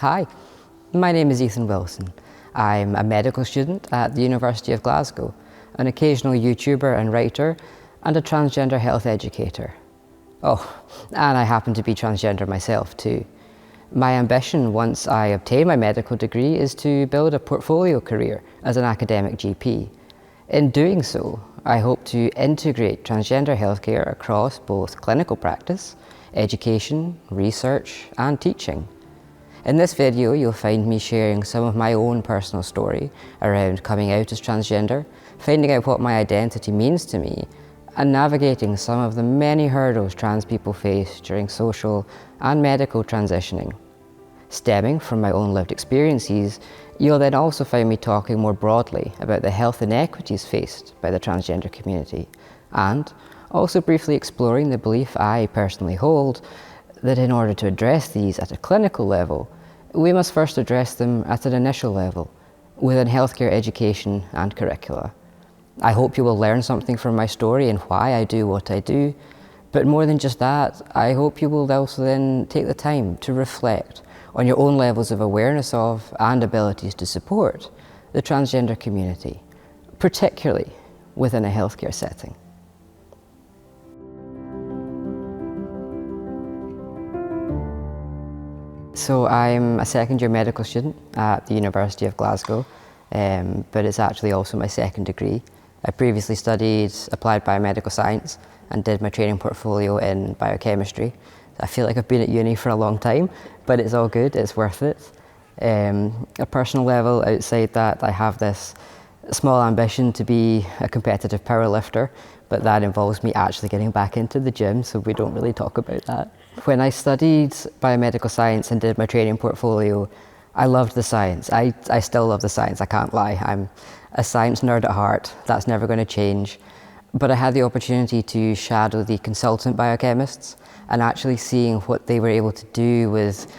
Hi, my name is Ethan Wilson. I'm a medical student at the University of Glasgow, an occasional YouTuber and writer, and a transgender health educator. Oh, and I happen to be transgender myself too. My ambition once I obtain my medical degree is to build a portfolio career as an academic GP. In doing so, I hope to integrate transgender healthcare across both clinical practice, education, research, and teaching. In this video, you'll find me sharing some of my own personal story around coming out as transgender, finding out what my identity means to me, and navigating some of the many hurdles trans people face during social and medical transitioning. Stemming from my own lived experiences, you'll then also find me talking more broadly about the health inequities faced by the transgender community, and also briefly exploring the belief I personally hold that in order to address these at a clinical level, we must first address them at an initial level, within healthcare education and curricula. I hope you will learn something from my story and why I do what I do, but more than just that, I hope you will also then take the time to reflect on your own levels of awareness of and abilities to support the transgender community, particularly within a healthcare setting. So I'm a second year medical student at the University of Glasgow, but it's actually also my second degree. I previously studied applied biomedical science and did my training portfolio in biochemistry. I feel like I've been at uni for a long time, but it's all good, it's worth it. A personal level, outside that, I have this small ambition to be a competitive powerlifter, but that involves me actually getting back into the gym, so we don't really talk about that. When I studied biomedical science and did my training portfolio, I loved the science. I still love the science, I can't lie. I'm a science nerd at heart, that's never going to change. But I had the opportunity to shadow the consultant biochemists and actually seeing what they were able to do with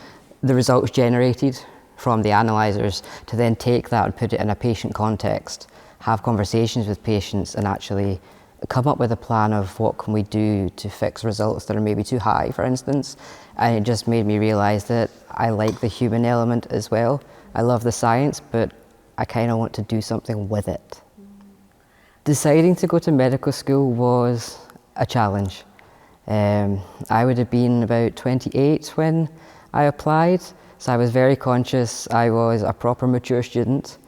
the results generated from the analyzers to then take that and put it in a patient context, have conversations with patients and actually come up with a plan of what can we do to fix results that are maybe too high, for instance. And it just made me realize that I like the human element as well. I love the science, but I kind of want to do something with it. Deciding to go to medical school was a challenge. I would have been about 28 when I applied, so I was very conscious I was a proper mature student.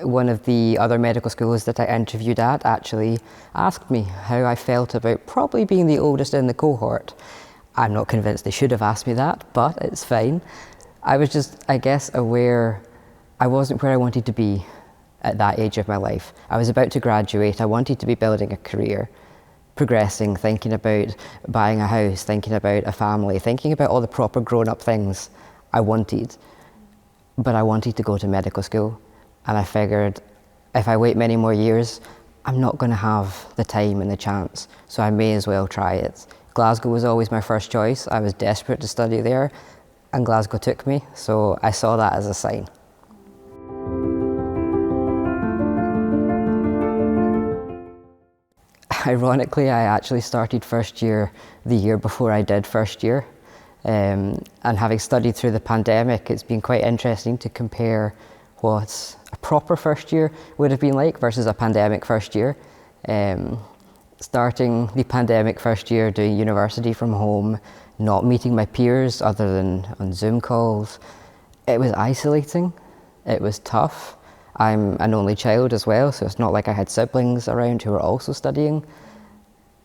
One of the other medical schools that I interviewed at actually asked me how I felt about probably being the oldest in the cohort. I'm not convinced they should have asked me that, but it's fine. I was just, I guess, aware I wasn't where I wanted to be at that age of my life. I was about to graduate, I wanted to be building a career, progressing, thinking about buying a house, thinking about a family, thinking about all the proper grown-up things I wanted. But I wanted to go to medical school, and I figured if I wait many more years, I'm not going to have the time and the chance, so I may as well try it. Glasgow was always my first choice. I was desperate to study there, and Glasgow took me, so I saw that as a sign. Ironically, I actually started first year the year before I did first year. And having studied through the pandemic, it's been quite interesting to compare what a proper first year would have been like versus a pandemic first year. Starting the pandemic first year, doing university from home, not meeting my peers other than on Zoom calls. It was isolating, it was tough. I'm an only child as well, so it's not like I had siblings around who were also studying.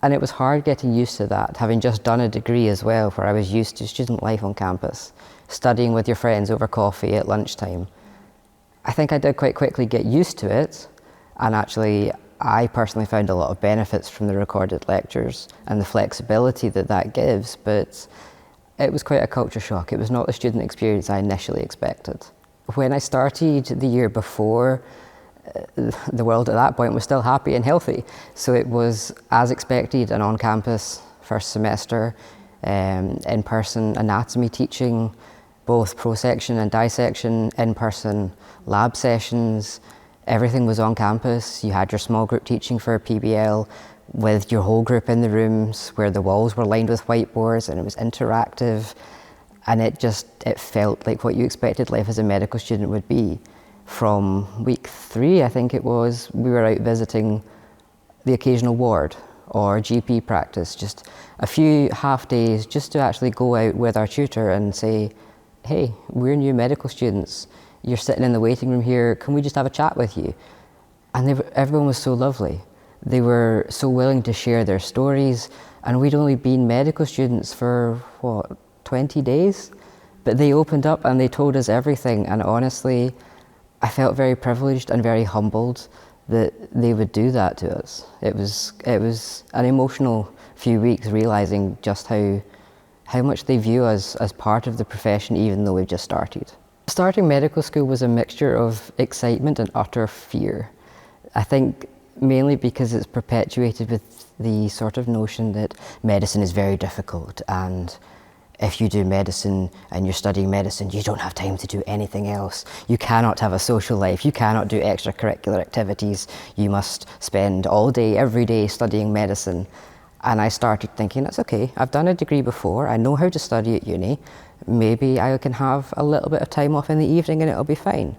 And it was hard getting used to that, having just done a degree as well, where I was used to student life on campus, studying with your friends over coffee at lunchtime. I think I did quite quickly get used to it, and actually I personally found a lot of benefits from the recorded lectures and the flexibility that that gives, but it was quite a culture shock. It was not the student experience I initially expected. When I started the year before, the world at that point was still happy and healthy. So it was as expected, an on-campus first semester, in-person anatomy teaching, both prosection and dissection, in-person lab sessions. Everything was on campus. You had your small group teaching for PBL with your whole group in the rooms where the walls were lined with whiteboards and it was interactive. And it felt like what you expected life as a medical student would be. From week 3, I think it was, we were out visiting the occasional ward or GP practice, just a few half days just to actually go out with our tutor and say, hey, we're new medical students, you're sitting in the waiting room here, can we just have a chat with you? And everyone was so lovely. They were so willing to share their stories, and we'd only been medical students for, 20 days? But they opened up and they told us everything, and honestly, I felt very privileged and very humbled that they would do that to us. It was an emotional few weeks, realizing just how much they view us as part of the profession, even though we've just started. Starting medical school was a mixture of excitement and utter fear. I think mainly because it's perpetuated with the sort of notion that medicine is very difficult, and if you do medicine and you're studying medicine, you don't have time to do anything else. You cannot have a social life. You cannot do extracurricular activities. You must spend all day, every day studying medicine. And I started thinking, that's okay. I've done a degree before. I know how to study at uni. Maybe I can have a little bit of time off in the evening and it'll be fine.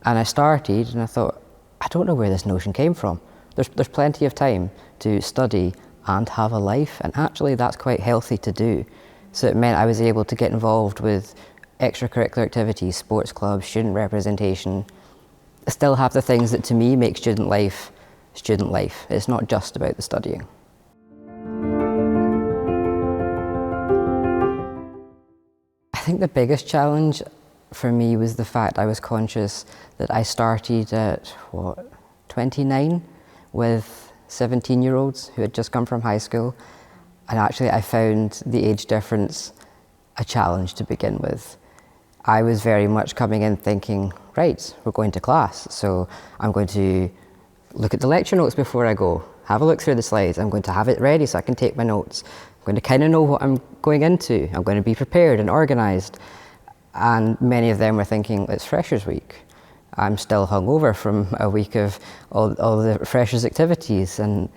And I started and I thought, I don't know where this notion came from. There's plenty of time to study and have a life, and actually that's quite healthy to do. So it meant I was able to get involved with extracurricular activities, sports clubs, student representation, still have the things that to me make student life. It's not just about the studying. I think the biggest challenge for me was the fact I was conscious that I started at 29 with 17-year-olds who had just come from high school. And actually I found the age difference a challenge to begin with. I was very much coming in thinking, right, we're going to class, so I'm going to look at the lecture notes before I go, have a look through the slides, I'm going to have it ready so I can take my notes. I'm going to kind of know what I'm going into, I'm going to be prepared and organised. And many of them were thinking, it's Freshers Week. I'm still hungover from a week of all the Freshers activities. And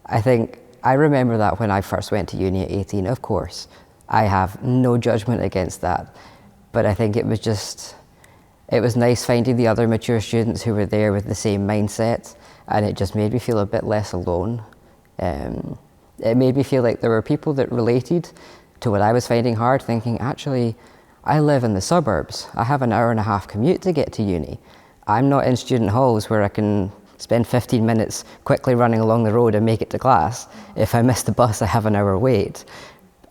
I remember that when I first went to uni at 18, of course. I have no judgment against that. But I think it was nice finding the other mature students who were there with the same mindset, and it just made me feel a bit less alone. It made me feel like there were people that related to what I was finding hard, thinking, actually, I live in the suburbs. I have an hour-and-a-half commute to get to uni. I'm not in student halls where I can spend 15 minutes quickly running along the road and make it to class. If I miss the bus, I have an hour wait.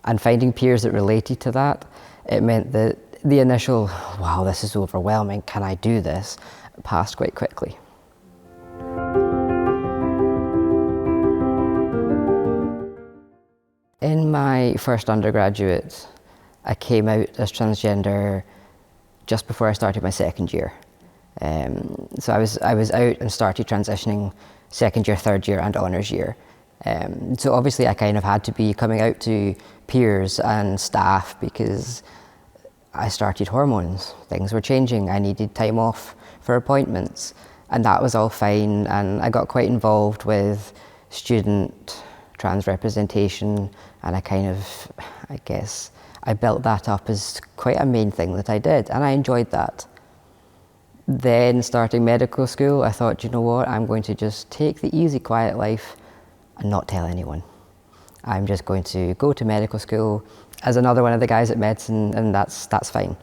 And finding peers that related to that, it meant that the initial, wow, this is overwhelming, can I do this, passed quite quickly. In my first undergraduate, I came out as transgender just before I started my second year. So I was out and started transitioning second year, third year and honours year. So obviously I kind of had to be coming out to peers and staff because I started hormones. Things were changing. I needed time off for appointments, and that was all fine. And I got quite involved with student trans representation, and I guess I built that up as quite a main thing that I did, and I enjoyed that. Then starting medical school, I thought, you know what, I'm going to just take the easy, quiet life and not tell anyone. I'm just going to go to medical school as another one of the guys at medicine, and that's fine.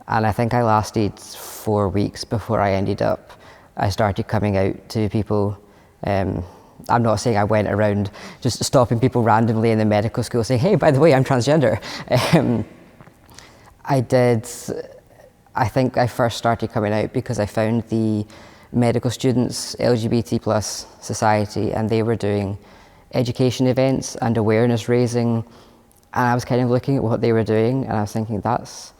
And I think I lasted 4 weeks before I started coming out to people. I'm not saying I went around just stopping people randomly in the medical school saying, hey, by the way, I'm transgender. I think I first started coming out because I found the medical students LGBT plus society, and they were doing education events and awareness raising, and I was kind of looking at what they were doing and I was thinking, that's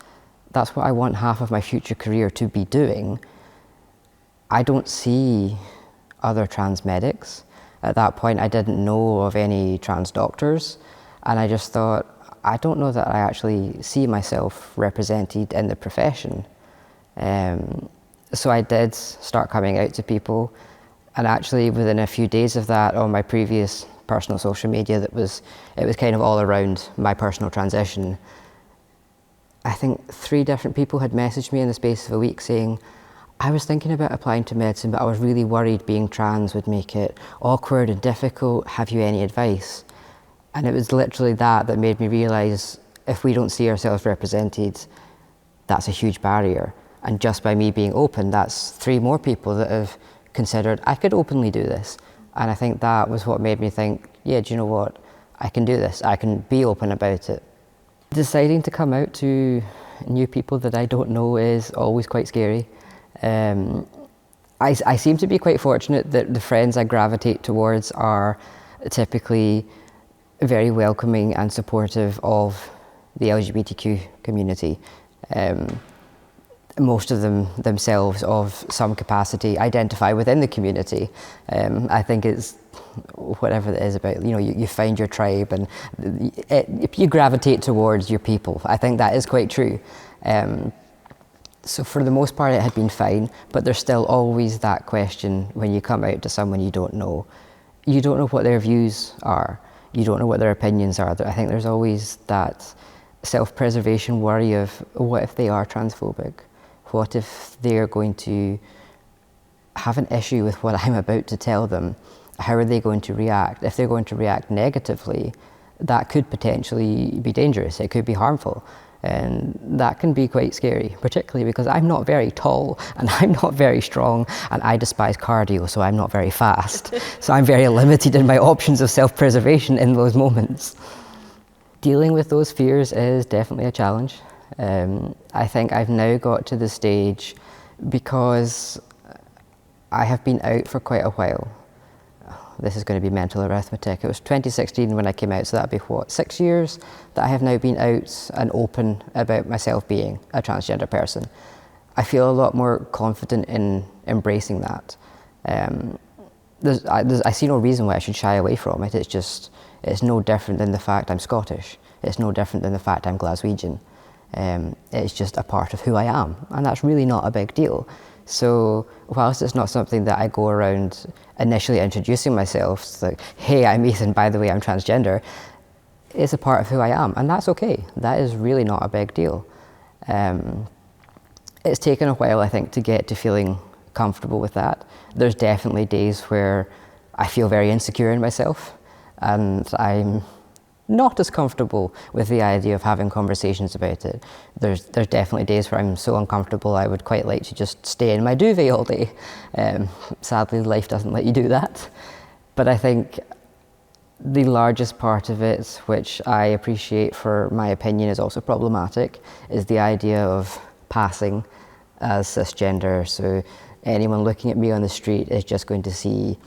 what I want half of my future career to be doing. I don't see other trans medics. At that point I didn't know of any trans doctors, and I just thought, I don't know that I actually see myself represented in the profession. So I did start coming out to people, and actually within a few days of that, on my previous personal social media, it was kind of all around my personal transition. I think 3 different people had messaged me in the space of a week saying, I was thinking about applying to medicine, but I was really worried being trans would make it awkward and difficult. Have you any advice? And it was literally that made me realise if we don't see ourselves represented, that's a huge barrier. And just by me being open, that's 3 more people that have considered, I could openly do this. And I think that was what made me think, yeah, do you know what? I can do this. I can be open about it. Deciding to come out to new people that I don't know is always quite scary. I seem to be quite fortunate that the friends I gravitate towards are typically very welcoming and supportive of the LGBTQ community. Most of them themselves of some capacity identify within the community. I think it's whatever it is about, you find your tribe and if you gravitate towards your people. I think that is quite true. So for the most part it had been fine, but there's still always that question when you come out to someone you don't know. You don't know what their views are. You don't know what their opinions are. I think there's always that self-preservation worry of what if they are transphobic? What if they're going to have an issue with what I'm about to tell them? How are they going to react? If they're going to react negatively, that could potentially be dangerous. It could be harmful. And that can be quite scary, particularly because I'm not very tall and I'm not very strong and I despise cardio, so I'm not very fast. So I'm very limited in my options of self-preservation in those moments. Dealing with those fears is definitely a challenge. I think I've now got to the stage because I have been out for quite a while. This is going to be mental arithmetic. It was 2016 when I came out, so that'd be 6 years that I have now been out and open about myself being a transgender person. I feel a lot more confident in embracing that. I see no reason why I should shy away from it. It's no different than the fact I'm Scottish. It's no different than the fact I'm Glaswegian. It's just a part of who I am, and that's really not a big deal. So whilst it's not something that I go around initially introducing myself, it's like, hey, I'm Ethan, by the way, I'm transgender, it's a part of who I am, and that's okay. That is really not a big deal. It's taken a while, I think, to get to feeling comfortable with that. There's definitely days where I feel very insecure in myself, and I'm not as comfortable with the idea of having conversations about it. There's definitely days where I'm so uncomfortable I would quite like to just stay in my duvet all day. Sadly, life doesn't let you do that. But I think the largest part of it, which I appreciate for my opinion is also problematic, is the idea of passing as cisgender. So anyone looking at me on the street is just going to see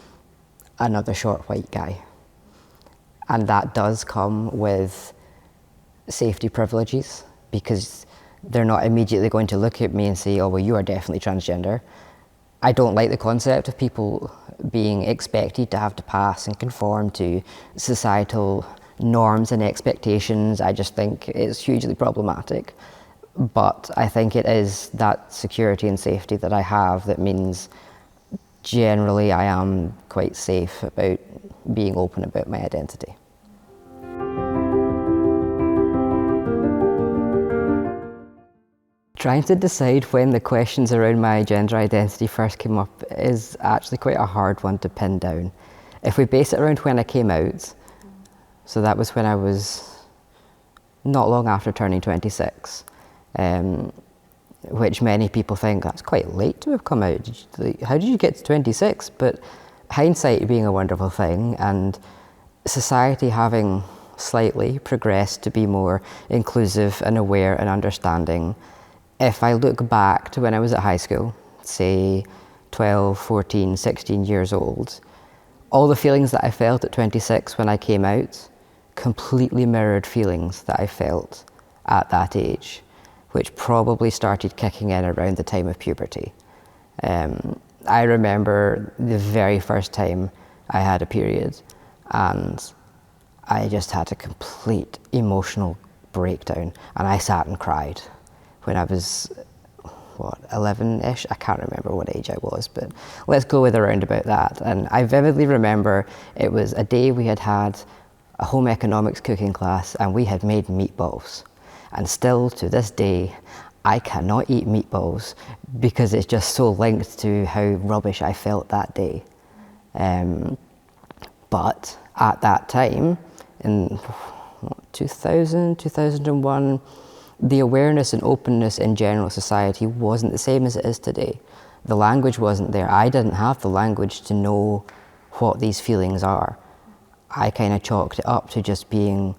another short white guy. And that does come with safety privileges because they're not immediately going to look at me and say, oh, well, you are definitely transgender. I don't like the concept of people being expected to have to pass and conform to societal norms and expectations. I just think it's hugely problematic. But I think it is that security and safety that I have that means generally I am quite safe about being open about my identity. Trying to decide when the questions around my gender identity first came up is actually quite a hard one to pin down. If we base it around when I came out, so that was when I was not long after turning 26, which many people think that's quite late to have come out. How did you get to 26? But hindsight being a wonderful thing, and society having slightly progressed to be more inclusive and aware and understanding. If I look back to when I was at high school, say 12, 14, 16 years old, all the feelings that I felt at 26 when I came out completely mirrored feelings that I felt at that age, which probably started kicking in around the time of puberty. I remember the very first time I had a period and I just had a complete emotional breakdown and I sat and cried. When I was, 11-ish? I can't remember what age I was, but let's go with around about that. And I vividly remember it was a day we had had a home economics cooking class and we had made meatballs. And still to this day, I cannot eat meatballs because it's just so linked to how rubbish I felt that day. But at that time, in 2000, 2001, the awareness and openness in general society wasn't the same as it is today. The language wasn't there. I didn't have the language to know what these feelings are. I kind of chalked it up to just being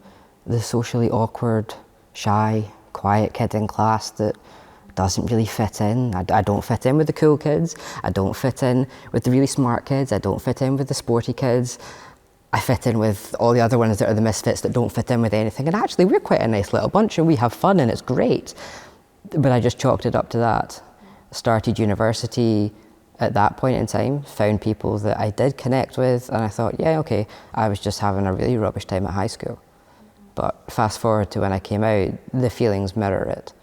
the socially awkward, shy, quiet kid in class that doesn't really fit in. I don't fit in with the cool kids. I don't fit in with the really smart kids. I don't fit in with the sporty kids. I fit in with all the other ones that are the misfits that don't fit in with anything. And actually, we're quite a nice little bunch and we have fun and it's great. But I just chalked it up to that. Started university at that point in time, found people that I did connect with, and I thought, yeah, okay, I was just having a really rubbish time at high school. But fast forward to when I came out, the feelings mirror it.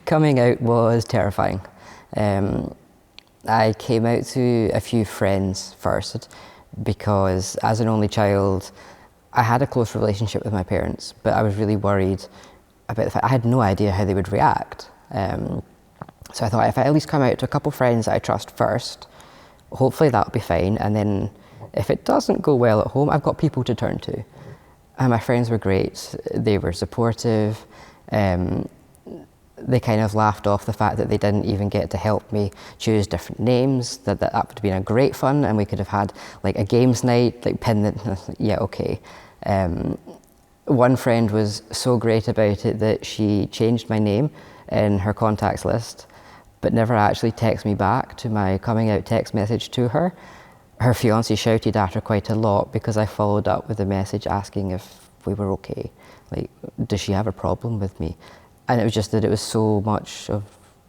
Coming out was terrifying. I came out to a few friends first because as an only child, I had a close relationship with my parents, but I was really worried about the fact I had no idea how they would react. So I thought if I at least come out to a couple friends that I trust first, hopefully that'll be fine. And then if it doesn't go well at home, I've got people to turn to. And my friends were great. They were supportive. They kind of laughed off the fact that they didn't even get to help me choose different names, that would have been a great fun, and we could have had like a games night, like pin the, yeah, okay. One friend was so great about it that she changed my name in her contacts list, but never actually texted me back to my coming out text message to her. Her fiancé shouted at her quite a lot because I followed up with a message asking if we were okay. Like, does she have a problem with me? And it was just that it was so much of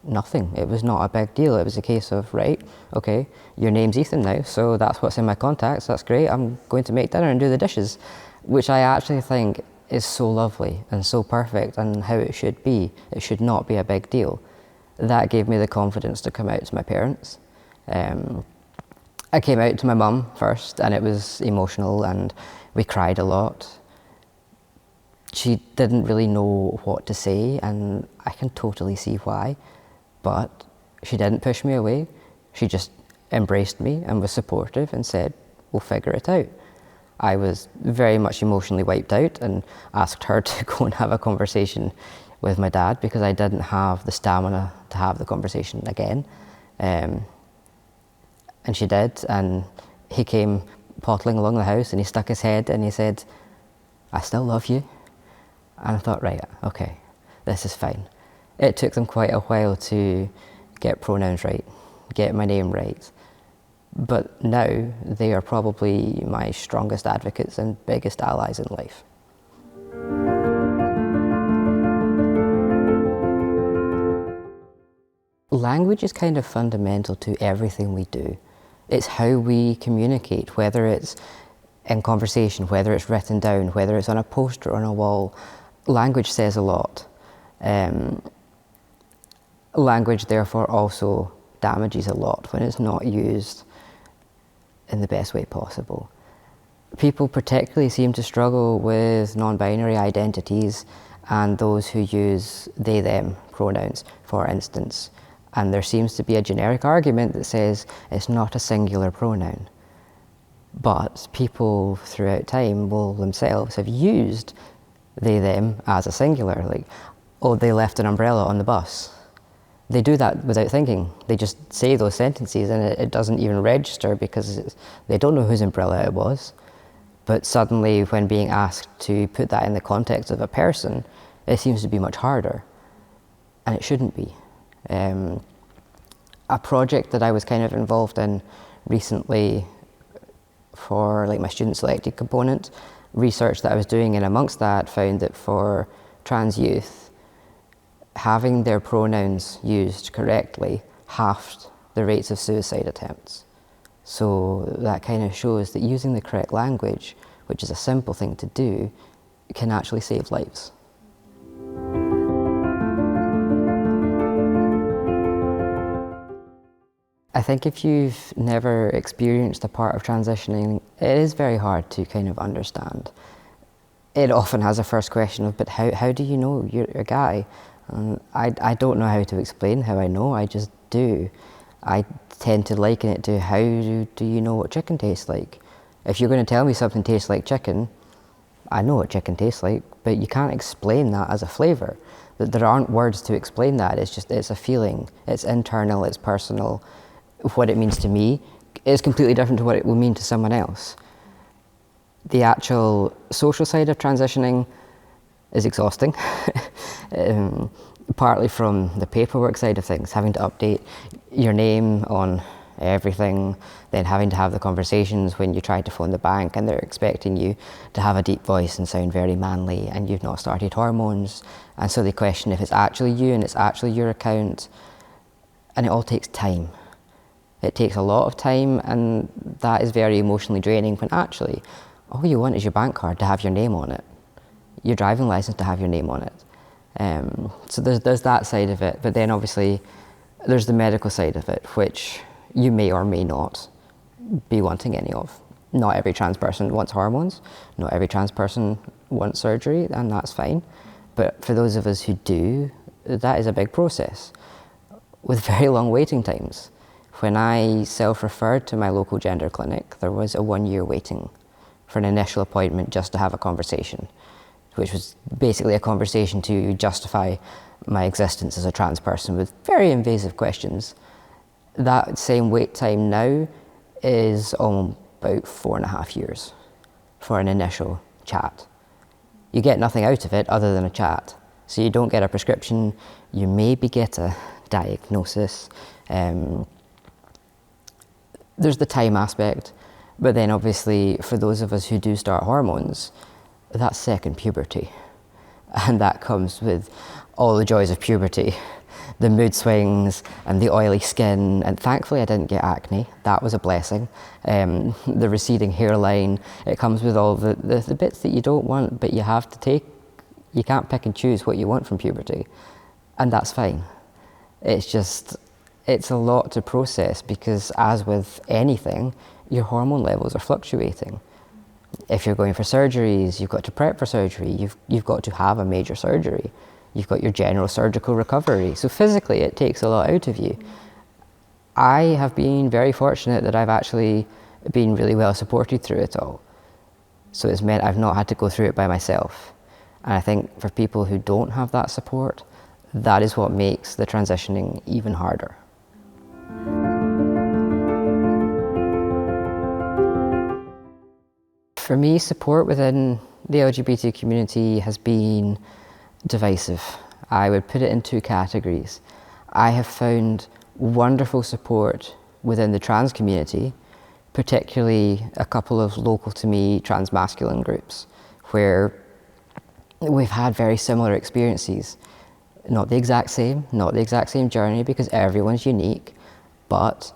nothing. It was not a big deal. It was a case of, right, okay, your name's Ethan now, so that's what's in my contacts, that's great, I'm going to make dinner and do the dishes, which I actually think is so lovely and so perfect and how it should be. It should not be a big deal. That gave me the confidence to come out to my parents. I came out to my mum first, and it was emotional and we cried a lot. She didn't really know what to say, and I can totally see why, but she didn't push me away. She just embraced me and was supportive and said, we'll figure it out. I was very much emotionally wiped out and asked her to go and have a conversation with my dad because I didn't have the stamina to have the conversation again. And she did, and he came pottling along the house and he stuck his head and he said, I still love you. And I thought, right, okay, this is fine. It took them quite a while to get pronouns right, get my name right. But now they are probably my strongest advocates and biggest allies in life. Language is kind of fundamental to everything we do. It's how we communicate, whether it's in conversation, whether it's written down, whether it's on a poster or on a wall. Language says a lot. Language, therefore, also damages a lot when it's not used in the best way possible. People particularly seem to struggle with non-binary identities and those who use they, them pronouns, for instance. And there seems to be a generic argument that says it's not a singular pronoun. But people throughout time will themselves have used they, them as a singular, like, oh, they left an umbrella on the bus. They do that without thinking. They just say those sentences and it doesn't even register because they don't know whose umbrella it was. But suddenly when being asked to put that in the context of a person, it seems to be much harder. And it shouldn't be. A project that I was kind of involved in recently for like my student selected component, research that I was doing, and amongst that found that for trans youth, having their pronouns used correctly halved the rates of suicide attempts. So that kind of shows that using the correct language, which is a simple thing to do, can actually save lives. I think if you've never experienced a part of transitioning, it is very hard to kind of understand. it often has a first question of, but how do you know you're a guy? And I don't know how to explain how I know, I just do. I tend to liken it to, how do you know what chicken tastes like? If you're going to tell me something tastes like chicken, I know what chicken tastes like, but you can't explain that as a flavour. That there aren't words to explain that. It's a feeling. It's internal, it's personal. What it means to me is completely different to what it will mean to someone else. The actual social side of transitioning is exhausting. Partly from the paperwork side of things, having to update your name on everything, then having to have the conversations when you try to phone the bank and they're expecting you to have a deep voice and sound very manly, and you've not started hormones, and so they question if it's actually you and it's actually your account, and it all takes time. It takes a lot of time, and that is very emotionally draining, when actually all you want is your bank card to have your name on it, your driving license to have your name on it. So there's that side of it, but then obviously there's the medical side of it, which you may or may not be wanting any of. Not every trans person wants hormones, not every trans person wants surgery, and that's fine. But for those of us who do, that is a big process with very long waiting times. When I self-referred to my local gender clinic, there was a 1-year waiting for an initial appointment just to have a conversation, which was basically a conversation to justify my existence as a trans person with very invasive questions. That same wait time now is about 4.5 years for an initial chat. You get nothing out of it other than a chat. So you don't get a prescription, you maybe get a diagnosis. There's the time aspect, but then obviously for those of us who do start hormones, that's second puberty. And that comes with all the joys of puberty, the mood swings and the oily skin, and thankfully I didn't get acne. That was a blessing. The receding hairline, it comes with all the bits that you don't want, but you have to take. You can't pick and choose what you want from puberty, and that's fine. It's a lot to process, because as with anything, your hormone levels are fluctuating. If you're going for surgeries, you've got to prep for surgery, you've got to have a major surgery, you've got your general surgical recovery. So physically it takes a lot out of you. I have been very fortunate that I've actually been really well supported through it all. So it's meant I've not had to go through it by myself. And I think for people who don't have that support, that is what makes the transitioning even harder. For me, support within the LGBT community has been divisive. I would put it in 2 categories. I have found wonderful support within the trans community, particularly a couple of local to me trans masculine groups, where we've had very similar experiences. Not the exact same journey, because everyone's unique, but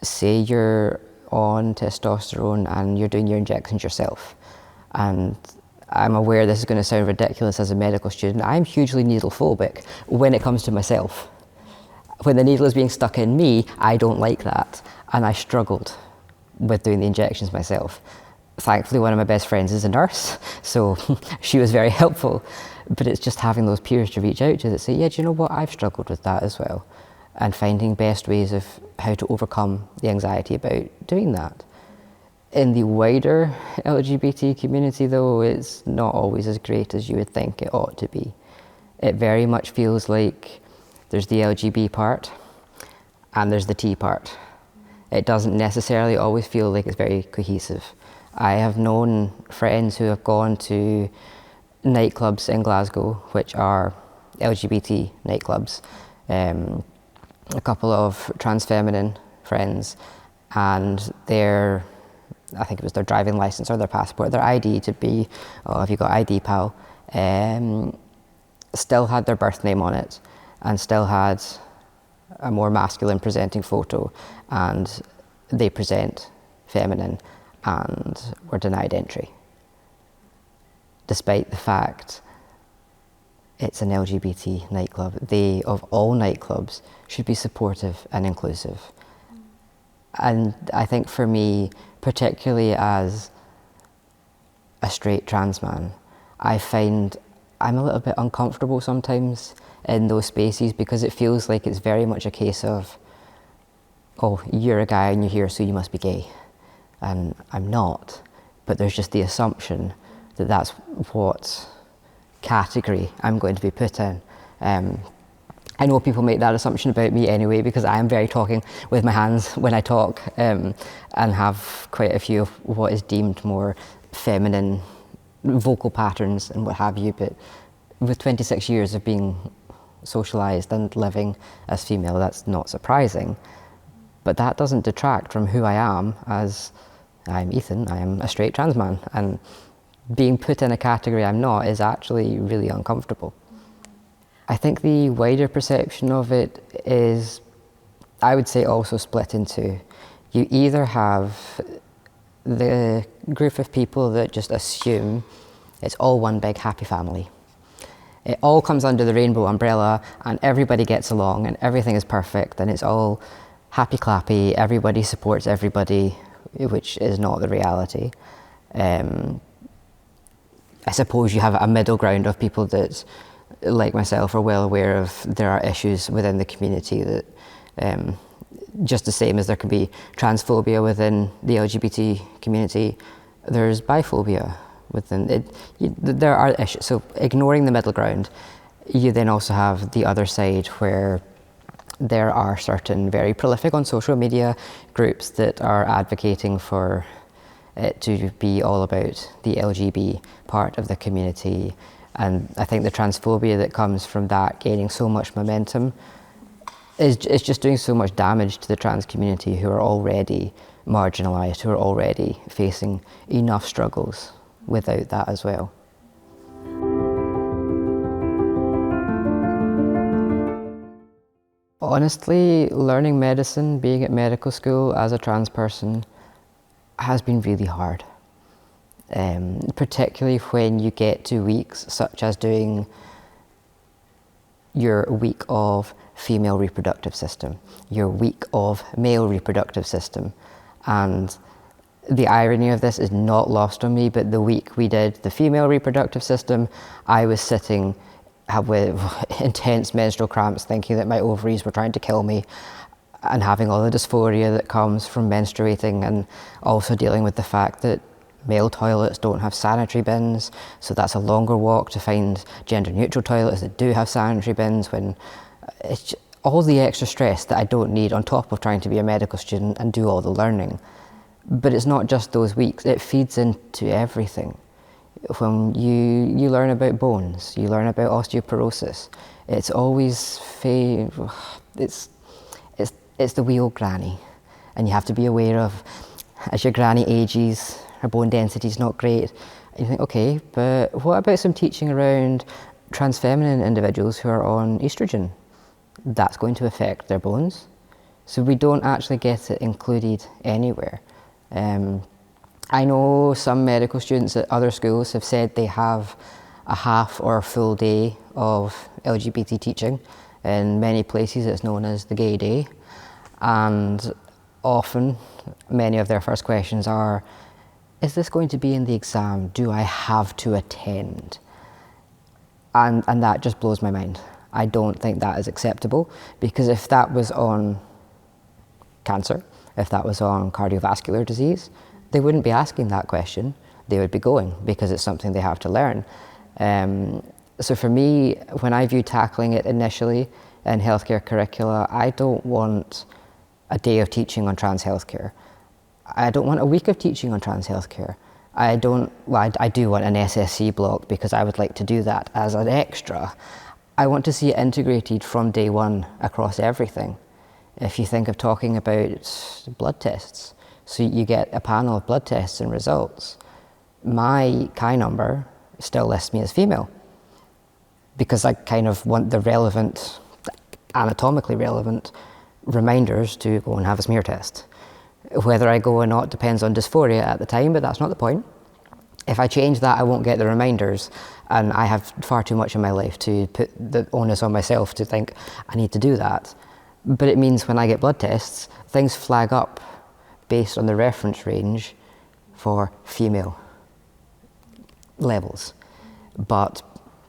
say you're on testosterone and you're doing your injections yourself. And I'm aware this is going to sound ridiculous as a medical student. I'm hugely needle phobic when it comes to myself. When the needle is being stuck in me, I don't like that. And I struggled with doing the injections myself. Thankfully, one of my best friends is a nurse, so she was very helpful. But it's just having those peers to reach out to that say, yeah, do you know what, I've struggled with that as well. And finding best ways of how to overcome the anxiety about doing that. In the wider LGBT community though, it's not always as great as you would think it ought to be. It very much feels like there's the LGB part and there's the T part. It doesn't necessarily always feel like it's very cohesive. I have known friends who have gone to nightclubs in Glasgow, which are LGBT nightclubs, a couple of trans feminine friends, and I think it was their driving license or their passport, their ID to be, oh, have you got ID, pal? Still had their birth name on it, and still had a more masculine presenting photo, and they present feminine and were denied entry, despite the fact it's an LGBT nightclub. They, of all nightclubs, should be supportive and inclusive. And I think for me, particularly as a straight trans man, I find I'm a little bit uncomfortable sometimes in those spaces because it feels like it's very much a case of, oh, you're a guy and you're here, so you must be gay. And I'm not, but there's just the assumption that that's what category I'm going to be put in. I know people make that assumption about me anyway because I am very talking with my hands when I talk, and have quite a few of what is deemed more feminine vocal patterns and what have you, but with 26 years of being socialised and living as female, that's not surprising. But that doesn't detract from who I am, as I'm Ethan, I am a straight trans man, and being put in a category I'm not is actually really uncomfortable. I think the wider perception of it is, I would say, also split into, you either have the group of people that just assume it's all one big happy family. It all comes under the rainbow umbrella and everybody gets along and everything is perfect and it's all happy clappy, everybody supports everybody, which is not the reality. I suppose you have a middle ground of people that, like myself, are well aware of there are issues within the community that, just the same as there can be transphobia within the LGBT community, there's biphobia within it. There are issues. So ignoring the middle ground, you then also have the other side where there are certain very prolific on social media groups that are advocating for it to be all about the LGBT part of the community. And I think the transphobia that comes from that gaining so much momentum is just doing so much damage to the trans community, who are already marginalised, who are already facing enough struggles without that as well. Honestly, learning medicine, being at medical school as a trans person, has been really hard. Particularly when you get to weeks such as doing your week of female reproductive system, your week of male reproductive system. And the irony of this is not lost on me, but the week we did the female reproductive system, I was sitting with intense menstrual cramps, thinking that my ovaries were trying to kill me, and having all the dysphoria that comes from menstruating, and also dealing with the fact that male toilets don't have sanitary bins, so that's a longer walk to find gender neutral toilets that do have sanitary bins, when it's just all the extra stress that I don't need on top of trying to be a medical student and do all the learning. But it's not just those weeks, it feeds into everything. When you learn about bones, you learn about osteoporosis, it's always it's the wee old granny, and you have to be aware of, as your granny ages, her bone density is not great. And you think, okay, but what about some teaching around trans feminine individuals who are on estrogen? That's going to affect their bones. So we don't actually get it included anywhere. I know some medical students at other schools have said they have a half or a full day of LGBT teaching. In many places it's known as the gay day. And often, many of their first questions are, is this going to be in the exam? Do I have to attend? And that just blows my mind. I don't think that is acceptable, because if that was on cancer, if that was on cardiovascular disease, they wouldn't be asking that question. They would be going, because it's something they have to learn. So for me, when I view tackling it initially in healthcare curricula, I don't want a day of teaching on trans healthcare. I don't want a week of teaching on trans healthcare. I do want an SSC block, because I would like to do that as an extra. I want to see it integrated from day one across everything. If you think of talking about blood tests, so you get a panel of blood tests and results, my Chi number still lists me as female, because I kind of want the relevant, anatomically relevant reminders to go and have a smear test. Whether I go or not depends on dysphoria at the time, but that's not the point. If I change that, I won't get the reminders, and I have far too much in my life to put the onus on myself to think I need to do that. But it means when I get blood tests, things flag up based on the reference range for female levels. but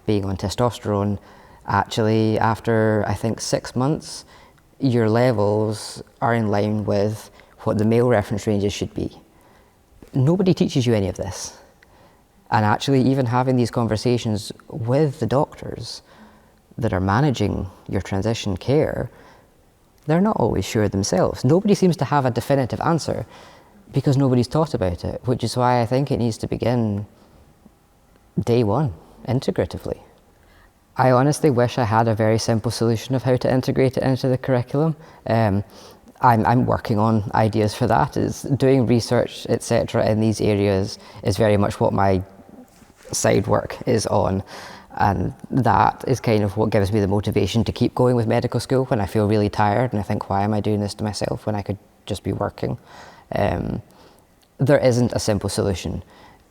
being on testosterone, actually after I think 6 months, your levels are in line with what the male reference ranges should be. Nobody teaches you any of this. And actually even having these conversations with the doctors that are managing your transition care, they're not always sure themselves. Nobody seems to have a definitive answer because nobody's taught about it, which is why I think it needs to begin day one, integratively. I honestly wish I had a very simple solution of how to integrate it into the curriculum. I'm working on ideas for that. Is doing research, etc. in these areas is very much what my side work is on. And that is kind of what gives me the motivation to keep going with medical school when I feel really tired and I think, why am I doing this to myself when I could just be working? There isn't a simple solution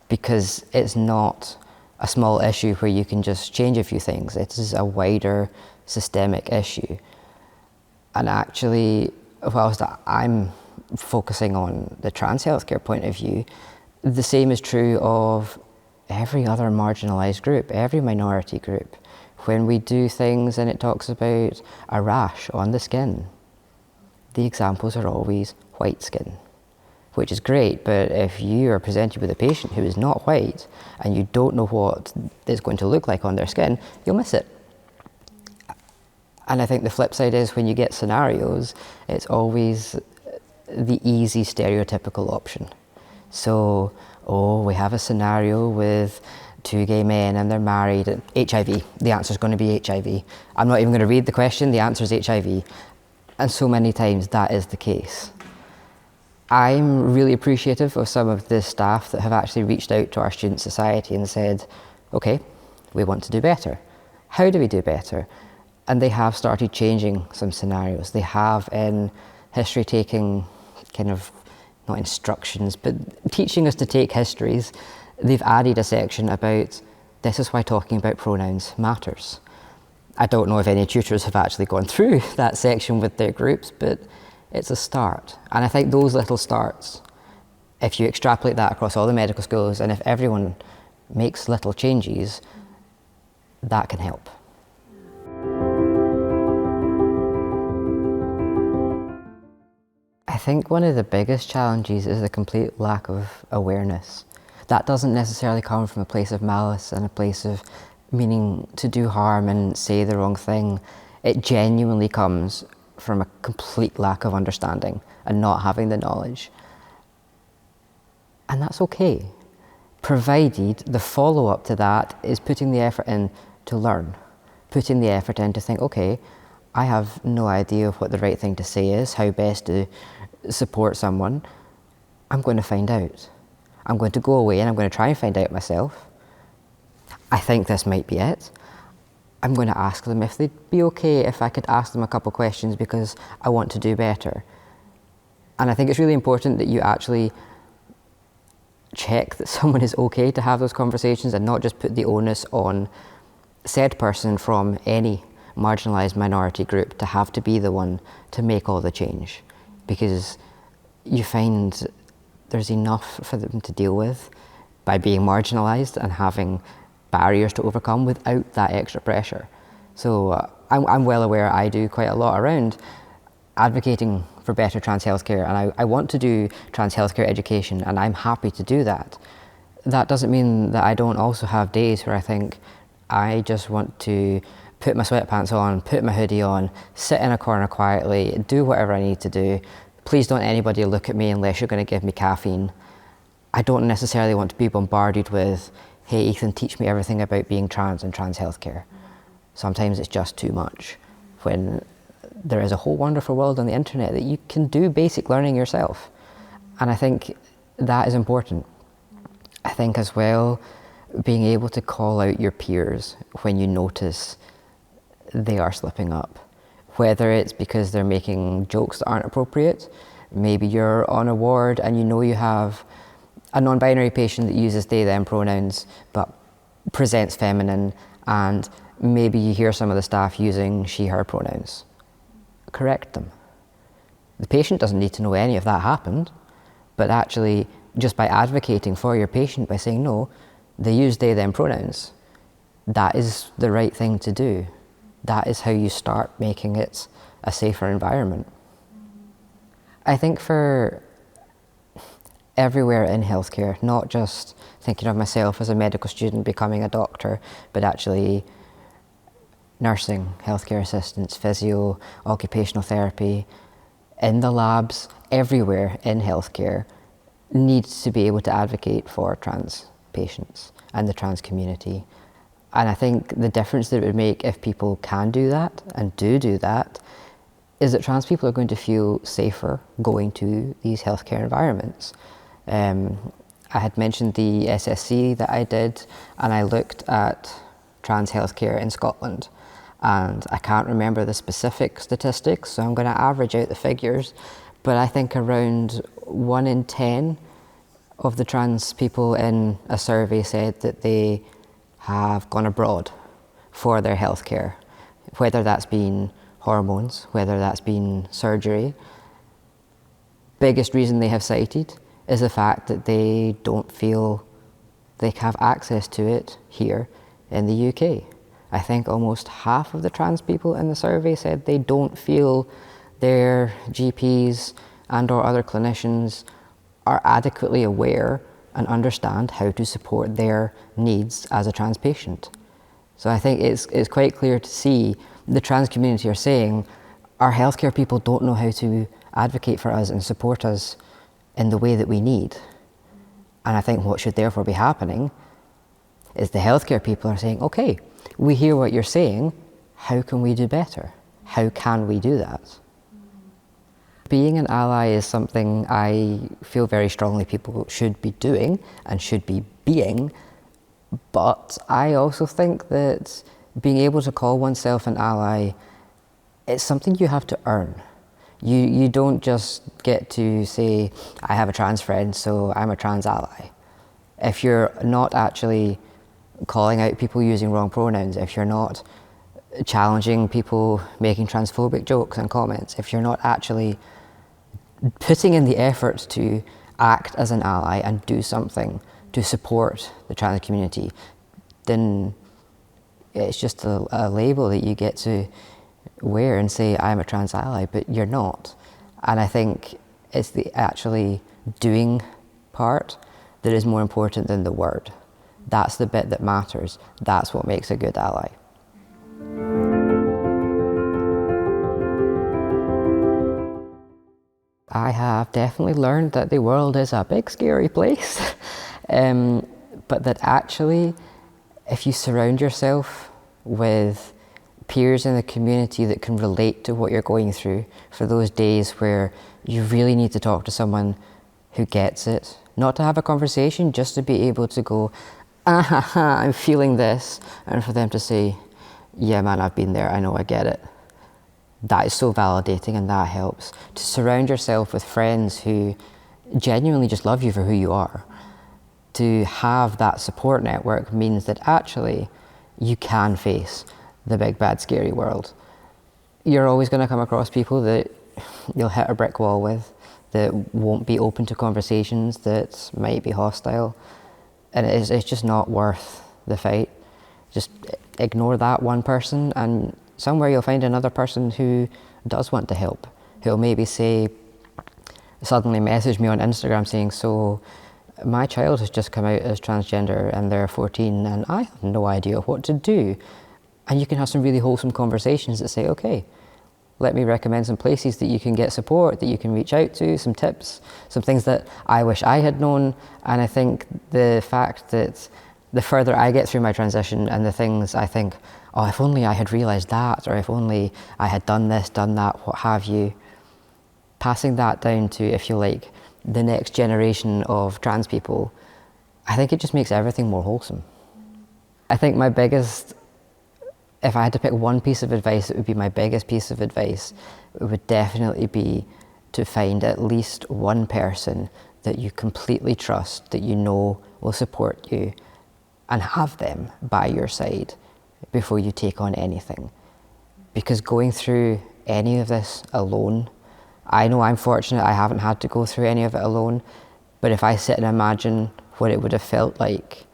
because it's not a small issue where you can just change a few things. It is a wider systemic issue. And actually, whilst I'm focusing on the trans healthcare point of view, the same is true of every other marginalised group, every minority group. When we do things and it talks about a rash on the skin, the examples are always white skin, which is great, but if you are presented with a patient who is not white and you don't know what it's going to look like on their skin, you'll miss it. And I think the flip side is when you get scenarios, it's always the easy stereotypical option. So, we have a scenario with 2 gay men and they're married, HIV, the answer is going to be HIV. I'm not even going to read the question, the answer is HIV. And so many times that is the case. I'm really appreciative of some of the staff that have actually reached out to our student society and said, okay, we want to do better. How do we do better? And they have started changing some scenarios. They have in history taking kind of, not instructions, but teaching us to take histories, they've added a section about this is why talking about pronouns matters. I don't know if any tutors have actually gone through that section with their groups, but it's a start. And I think those little starts, if you extrapolate that across all the medical schools and if everyone makes little changes, that can help. I think one of the biggest challenges is the complete lack of awareness. That doesn't necessarily come from a place of malice and a place of meaning to do harm and say the wrong thing. It genuinely comes from a complete lack of understanding and not having the knowledge. And that's okay, provided the follow-up to that is putting the effort in to learn, putting the effort in to think, okay, I have no idea what the right thing to say is, how best to support someone. I'm going to find out. I'm going to go away and I'm going to try and find out myself. I think this might be it. I'm going to ask them if they'd be okay if I could ask them a couple questions because I want to do better. And I think it's really important that you actually check that someone is okay to have those conversations and not just put the onus on said person from any marginalised minority group to have to be the one to make all the change, because you find there's enough for them to deal with by being marginalised and having barriers to overcome without that extra pressure. So I'm well aware I do quite a lot around advocating for better trans healthcare, and I want to do trans healthcare education, and I'm happy to do that. That doesn't mean that I don't also have days where I think I just want to put my sweatpants on, put my hoodie on, sit in a corner quietly, do whatever I need to do. Please don't anybody look at me unless you're going to give me caffeine. I don't necessarily want to be bombarded with, hey Ethan, teach me everything about being trans and trans healthcare. Sometimes it's just too much, when there is a whole wonderful world on the internet that you can do basic learning yourself. And I think that is important. I think as well, being able to call out your peers when you notice they are slipping up. Whether it's because they're making jokes that aren't appropriate, maybe you're on a ward and you know you have a non-binary patient that uses they, them pronouns but presents feminine, and maybe you hear some of the staff using she, her pronouns. Correct them. The patient doesn't need to know any of that happened, but actually just by advocating for your patient by saying no, they use they, them pronouns, that is the right thing to do. That is how you start making it a safer environment. I think for everywhere in healthcare, not just thinking of myself as a medical student becoming a doctor, but actually nursing, healthcare assistants, physio, occupational therapy, in the labs, everywhere in healthcare needs to be able to advocate for trans patients and the trans community. And I think the difference that it would make if people can do that and do that is that trans people are going to feel safer going to these healthcare environments. I had mentioned the SSC that I did, and I looked at trans healthcare in Scotland, and I can't remember the specific statistics, so I'm going to average out the figures, but I think around 1 in 10 of the trans people in a survey said that they have gone abroad for their healthcare, whether that's been hormones, whether that's been surgery. Biggest reason they have cited is the fact that they don't feel they have access to it here in the UK. I think almost half of the trans people in the survey said they don't feel their GPs and or other clinicians are adequately aware and understand how to support their needs as a trans patient. So I think it's quite clear to see the trans community are saying our healthcare people don't know how to advocate for us and support us in the way that we need. And I think what should therefore be happening is the healthcare people are saying, okay, we hear what you're saying, how can we do better? How can we do that? Being an ally is something I feel very strongly people should be doing and should be being, but I also think that being able to call oneself an ally, it's something you have to earn. You don't just get to say, I have a trans friend, so I'm a trans ally. If you're not actually calling out people using wrong pronouns, if you're not challenging people making transphobic jokes and comments, if you're not actually putting in the effort to act as an ally and do something to support the trans community, then it's just a label that you get to wear and say, I'm a trans ally, but you're not. And I think it's the actually doing part that is more important than the word. That's the bit that matters. That's what makes a good ally. I have definitely learned that the world is a big scary place, but that actually if you surround yourself with peers in the community that can relate to what you're going through for those days where you really need to talk to someone who gets it, not to have a conversation, just to be able to go, I'm feeling this, and for them to say, yeah man, I've been there, I know, I get it. That is so validating, and that helps. To surround yourself with friends who genuinely just love you for who you are. To have that support network means that actually you can face the big bad scary world. You're always going to come across people that you'll hit a brick wall with, that won't be open to conversations, that might be hostile, and it's just not worth the fight. Just ignore that one person, and somewhere you'll find another person who does want to help, who'll maybe say, suddenly message me on Instagram saying, so my child has just come out as transgender and they're 14 and I have no idea what to do. And you can have some really wholesome conversations that say, okay, let me recommend some places that you can get support, that you can reach out to, some tips, some things that I wish I had known. And I think the fact that the further I get through my transition and the things I think, oh, if only I had realised that, or if only I had done this, done that, what have you, passing that down to, if you like, the next generation of trans people, I think it just makes everything more wholesome. I think my biggest, if I had to pick one piece of advice, it would be my biggest piece of advice. It would definitely be to find at least one person that you completely trust, that you know will support you, and have them by your side before you take on anything. Because going through any of this alone, I know I'm fortunate I haven't had to go through any of it alone, but if I sit and imagine what it would have felt like,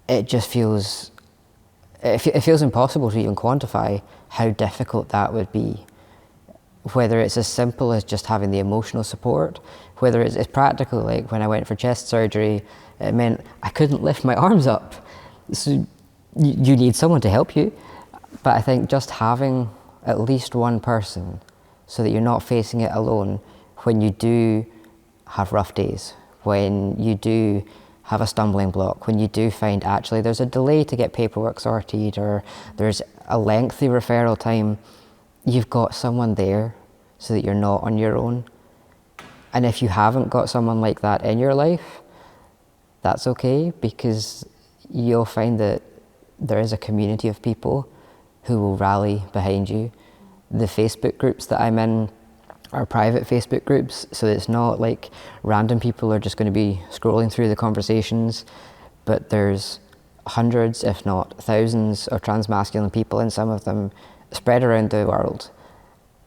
it just feels it feels impossible to even quantify how difficult that would be. Whether it's as simple as just having the emotional support, whether it's practical, like when I went for chest surgery, it meant I couldn't lift my arms up. So you need someone to help you. But I think just having at least one person so that you're not facing it alone when you do have rough days, when you do have a stumbling block, when you do find actually there's a delay to get paperwork sorted or there's a lengthy referral time, you've got someone there so that you're not on your own. And if you haven't got someone like that in your life, that's okay, because you'll find that there is a community of people who will rally behind you. The Facebook groups that I'm in are private Facebook groups, so it's not like random people are just going to be scrolling through the conversations, but there's hundreds, if not thousands, of transmasculine people in some of them spread around the world,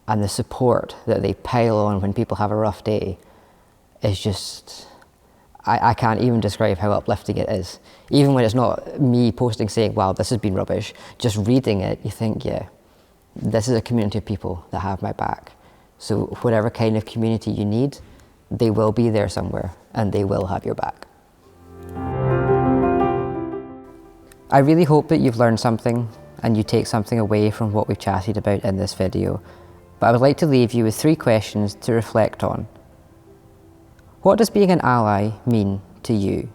and the support that they pile on when people have a rough day is just, I can't even describe how uplifting it is. Even when it's not me posting saying, wow, this has been rubbish, just reading it, you think, yeah, this is a community of people that have my back. So whatever kind of community you need, they will be there somewhere and they will have your back. I really hope that you've learned something and you take something away from what we've chatted about in this video. But I would like to leave you with 3 questions to reflect on. What does being an ally mean to you?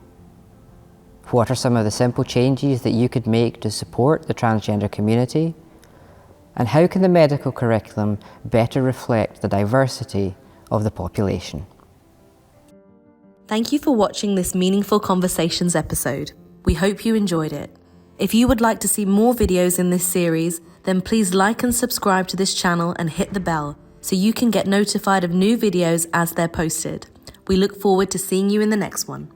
What are some of the simple changes that you could make to support the transgender community? And how can the medical curriculum better reflect the diversity of the population? Thank you for watching this Meaningful Conversations episode. We hope you enjoyed it. If you would like to see more videos in this series, then please like and subscribe to this channel and hit the bell so you can get notified of new videos as they're posted. We look forward to seeing you in the next one.